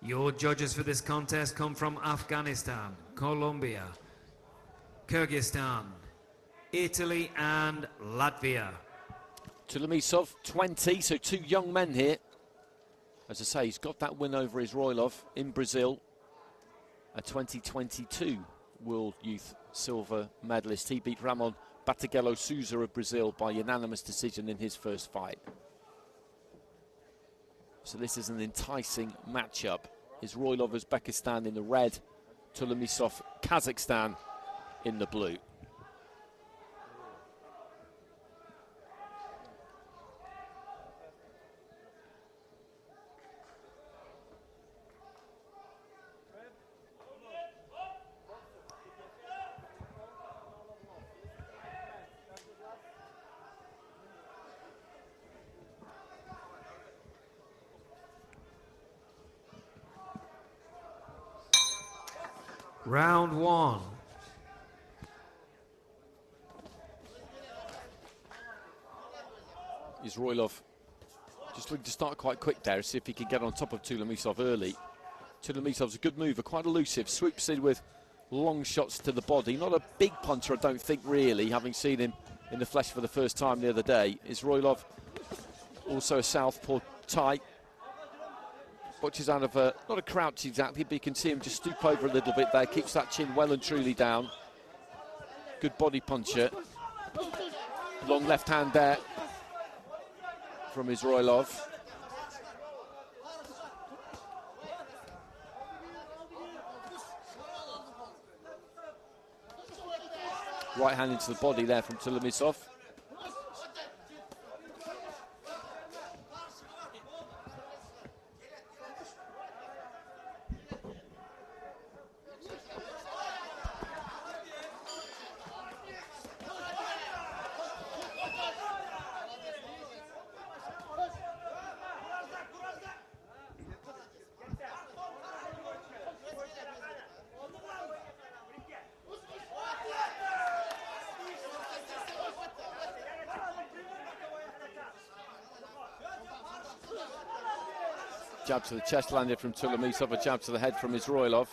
Your judges for this contest come from Afghanistan, Colombia, Kyrgyzstan, Italy and Latvia. TULEMISSOV 20, so two young men here. As I say, he's got that win over ISROILOV in Brazil, a 2022 World Youth Silver medalist. He beat Ramon Bataguelo Souza of Brazil by unanimous decision in his first fight. So this is an enticing matchup. ISROILOV Uzbekistan in the red, TULEMISSOV Kazakhstan in the blue. Round one. ISROILOV just looking to start quite quick there, see if he can get on top of TULEMISSOV early. TULEMISSOV's a good mover, quite elusive, swoops in with long shots to the body. Not a big puncher, I don't think, really, having seen him in the flesh for the first time the other day. ISROILOV also a southpaw tight. Watches out of not a crouch exactly, but you can see him just stoop over a little bit there, keeps that chin well and truly down. Good body puncher. Long left hand there from ISROILOV. Right hand into the body there from TULEMISSOV. Jab to the chest landed from TULEMISSOV, a jab to the head from ISROILOV.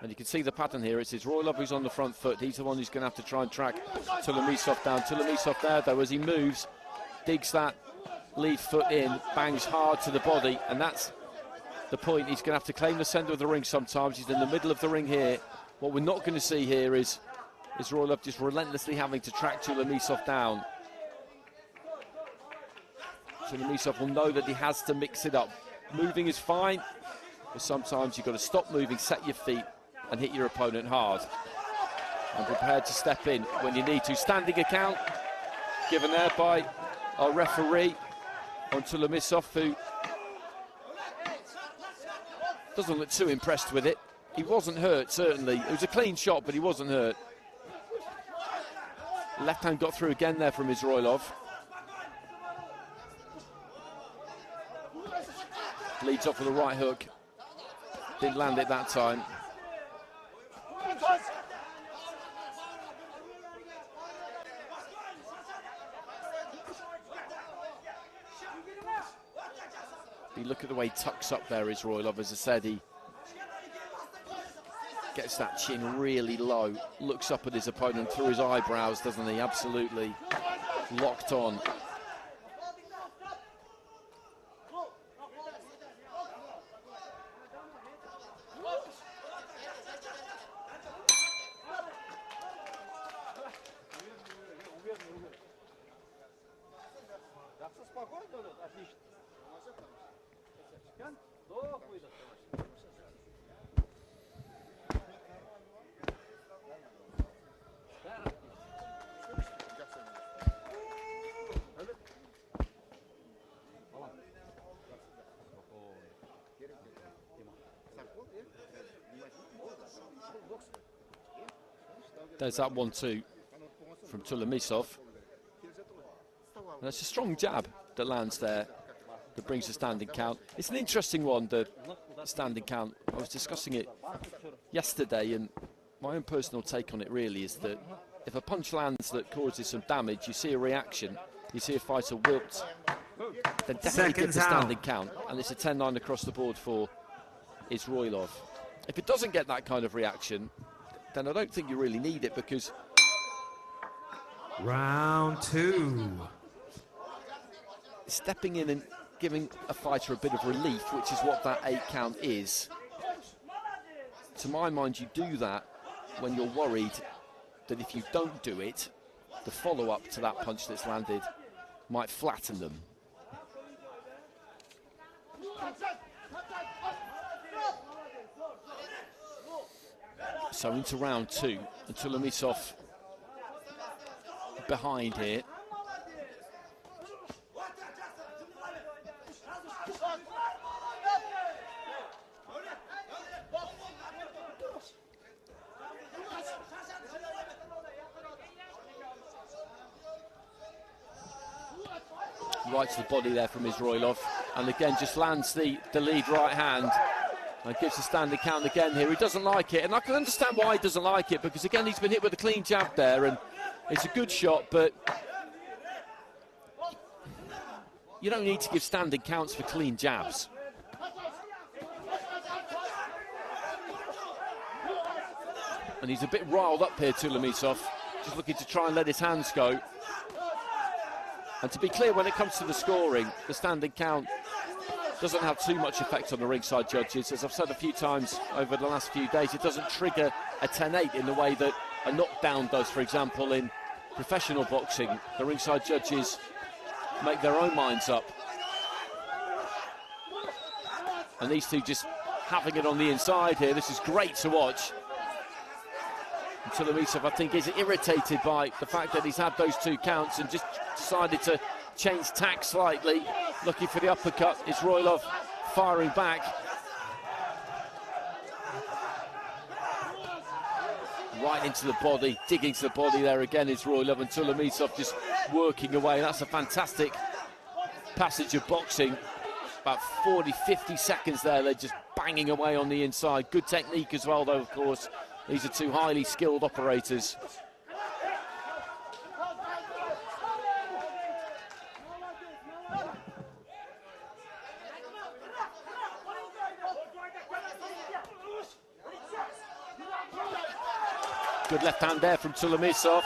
And you can see the pattern here. It's ISROILOV who's on the front foot. He's the one who's going to have to try and track TULEMISSOV down. TULEMISSOV there, though, as he moves, digs that lead foot in, bangs hard to the body, and that's the point. He's going to have to claim the centre of the ring sometimes. He's in the middle of the ring here. What we're not going to see here is ISROILOV just relentlessly having to track TULEMISSOV down. TULEMISSOV will know that he has to mix it up. Moving is fine, but sometimes you've got to stop moving, set your feet, and hit your opponent hard. And prepared to step in when you need to. Standing account given there by our referee on TULEMISSOV, who doesn't look too impressed with it. He wasn't hurt, certainly. It was a clean shot, but he wasn't hurt. Left hand got through again there from ISROILOV. Leads off with a right hook. Didn't land it that time. You look at the way he tucks up there, ISROILOV. As I said, he gets that chin really low, looks up at his opponent through his eyebrows, doesn't he? Absolutely locked on. There's that 1-2 from TULEMISSOV. That's a strong jab that lands there, that brings the standing count. It's an interesting one, the standing count. I was discussing it yesterday, and my own personal take on it really is that if a punch lands that causes some damage, you see a reaction, you see a fighter wilt, then definitely give the standing count. And it's a 10-9 across the board for ISROILOV. If it doesn't get that kind of reaction, then I don't think you really need it, because Round 2. stepping in and giving a fighter a bit of relief, which is what that 8 count is. To my mind, you do that when you're worried that if you don't do it, the follow-up to that punch that's landed might flatten them. So into round 2, and TULEMISSOV behind here. Right to the body there from ISROILOV, and again just lands the lead right hand and gives a standing count again here. He doesn't like it, and I can understand why he doesn't like it, because again he's been hit with a clean jab there, and it's a good shot, but you don't need to give standing counts for clean jabs. And he's a bit riled up here, TULEMISSOV, just looking to try and let his hands go. And to be clear, when it comes to the scoring, the standing count doesn't have too much effect on the ringside judges. As I've said a few times over the last few days, it doesn't trigger a 10-8 in the way that a knockdown does, for example, in professional boxing. The ringside judges make their own minds up. And these two just having it on the inside here. This is great to watch. And TULEMISSOV, I think, is irritated by the fact that he's had those 2 counts and just decided to change tack slightly, looking for the uppercut. ISROILOV firing back. Right into the body, digging to the body there again, ISROILOV, and TULEMISSOV just working away. That's a fantastic passage of boxing. About 40, 50 seconds there, they're just banging away on the inside. Good technique as well, though, of course. These are 2 highly skilled operators. Good left hand there from TULEMISSOV.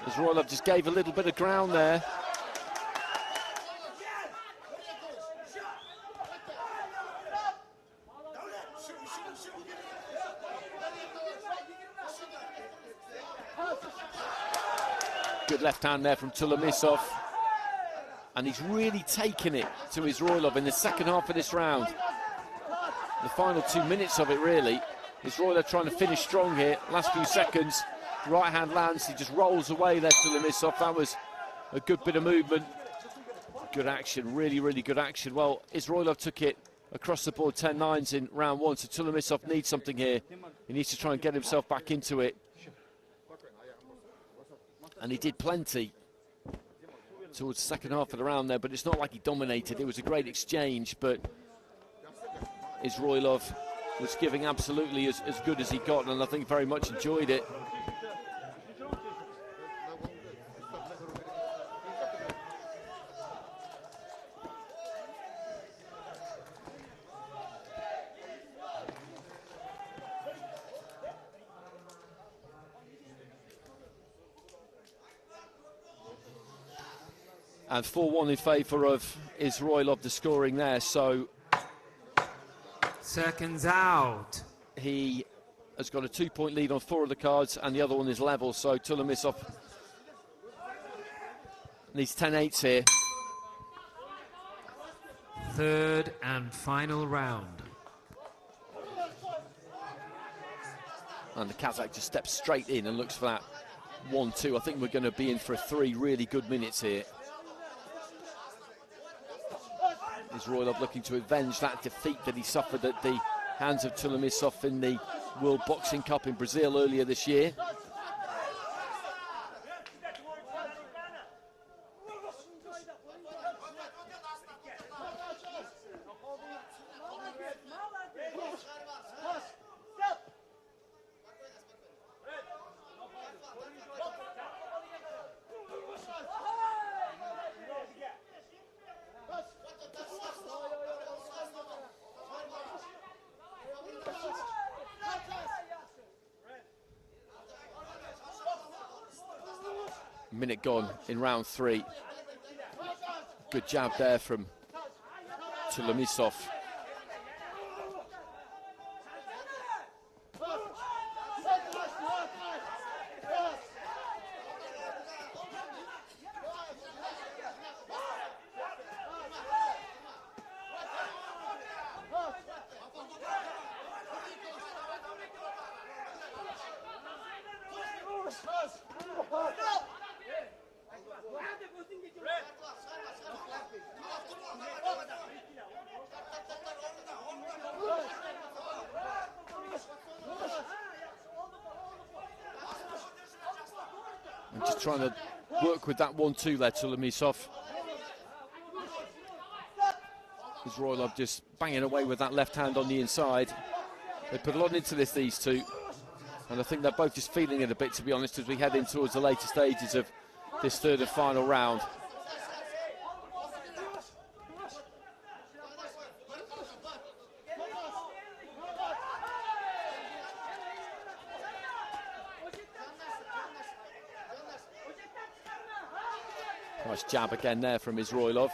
ISROILOV just gave a little bit of ground there. Good left hand there from TULEMISSOV. And he's really taken it to ISROILOV in the second half of this round. The final 2 minutes of it, really. ISROILOV trying to finish strong here. Last few seconds, right hand lands, he just rolls away there, TULEMISSOV. That was a good bit of movement. Good action, really, really good action. Well, ISROILOV took it across the board 10-9s in round 1, so TULEMISSOV needs something here. He needs to try and get himself back into it. And he did plenty towards the second half of the round there, but it's not like he dominated. It was a great exchange, but ISROILOV was giving absolutely as good as he got, and I think very much enjoyed it. And 4-1 in favour of ISROILOV, the scoring there. So seconds out. He has got a 2-point lead on 4 of the cards, and the other one is level. So TULEMISSOV needs 10-8s here. Third and final round. And the Kazakh just steps straight in and looks for that 1-2. I think we're going to be in for 3 really good minutes here. ISROILOV looking to avenge that defeat that he suffered at the hands of TULEMISSOV in the World Boxing Cup in Brazil earlier this year. Minute gone in round 3. Good jab there from TULEMISSOV. And just trying to work with that 1-2 there, TULEMISSOV. ISROILOV just banging away with that left hand on the inside. They put a lot into this, these two. And I think they're both just feeling it a bit, to be honest, as we head in towards the later stages of this third and final round. Nice jab again there from ISROILOV.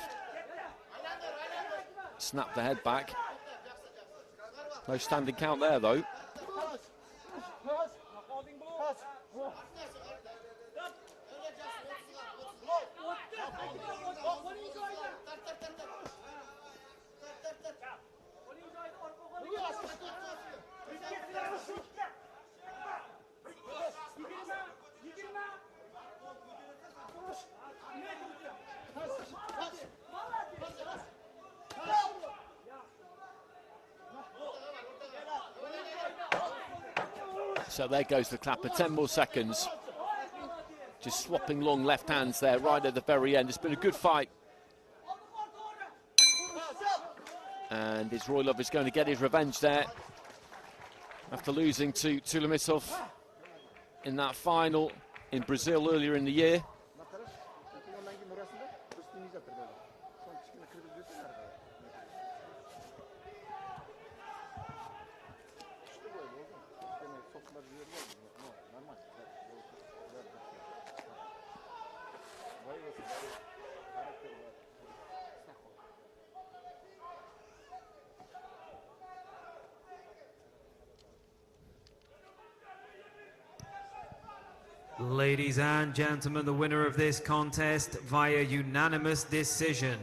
Snap the head back. No standing count there, though. So there goes the clapper, 10 more seconds. Just swapping long left hands there right at the very end. It's been a good fight. And ISROILOV is going to get his revenge there after losing to TULEMISSOV in that final in Brazil earlier in the year. Ladies and gentlemen, the winner of this contest via unanimous decision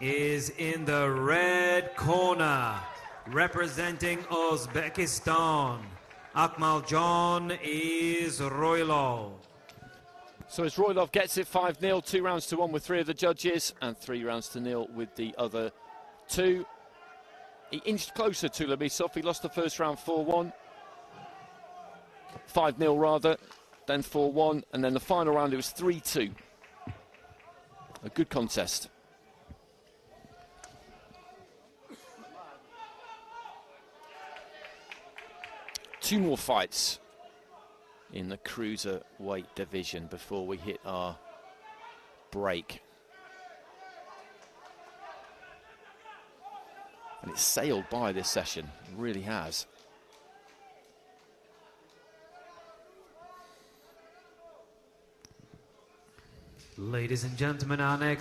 is in the red corner, representing Uzbekistan, Akmaljon ISROILOV. So ISROILOV gets it 5-0, 2-1 with 3 of the judges, and 3-0 with the other 2. He inched closer to TULEMISSOV. He lost the first round 4-1. 5-0 rather, then 4-1, and then the final round it was 3-2. A good contest. Two more fights in the cruiserweight division before we hit our break. And it's sailed by this session, it really has. Ladies and gentlemen, our next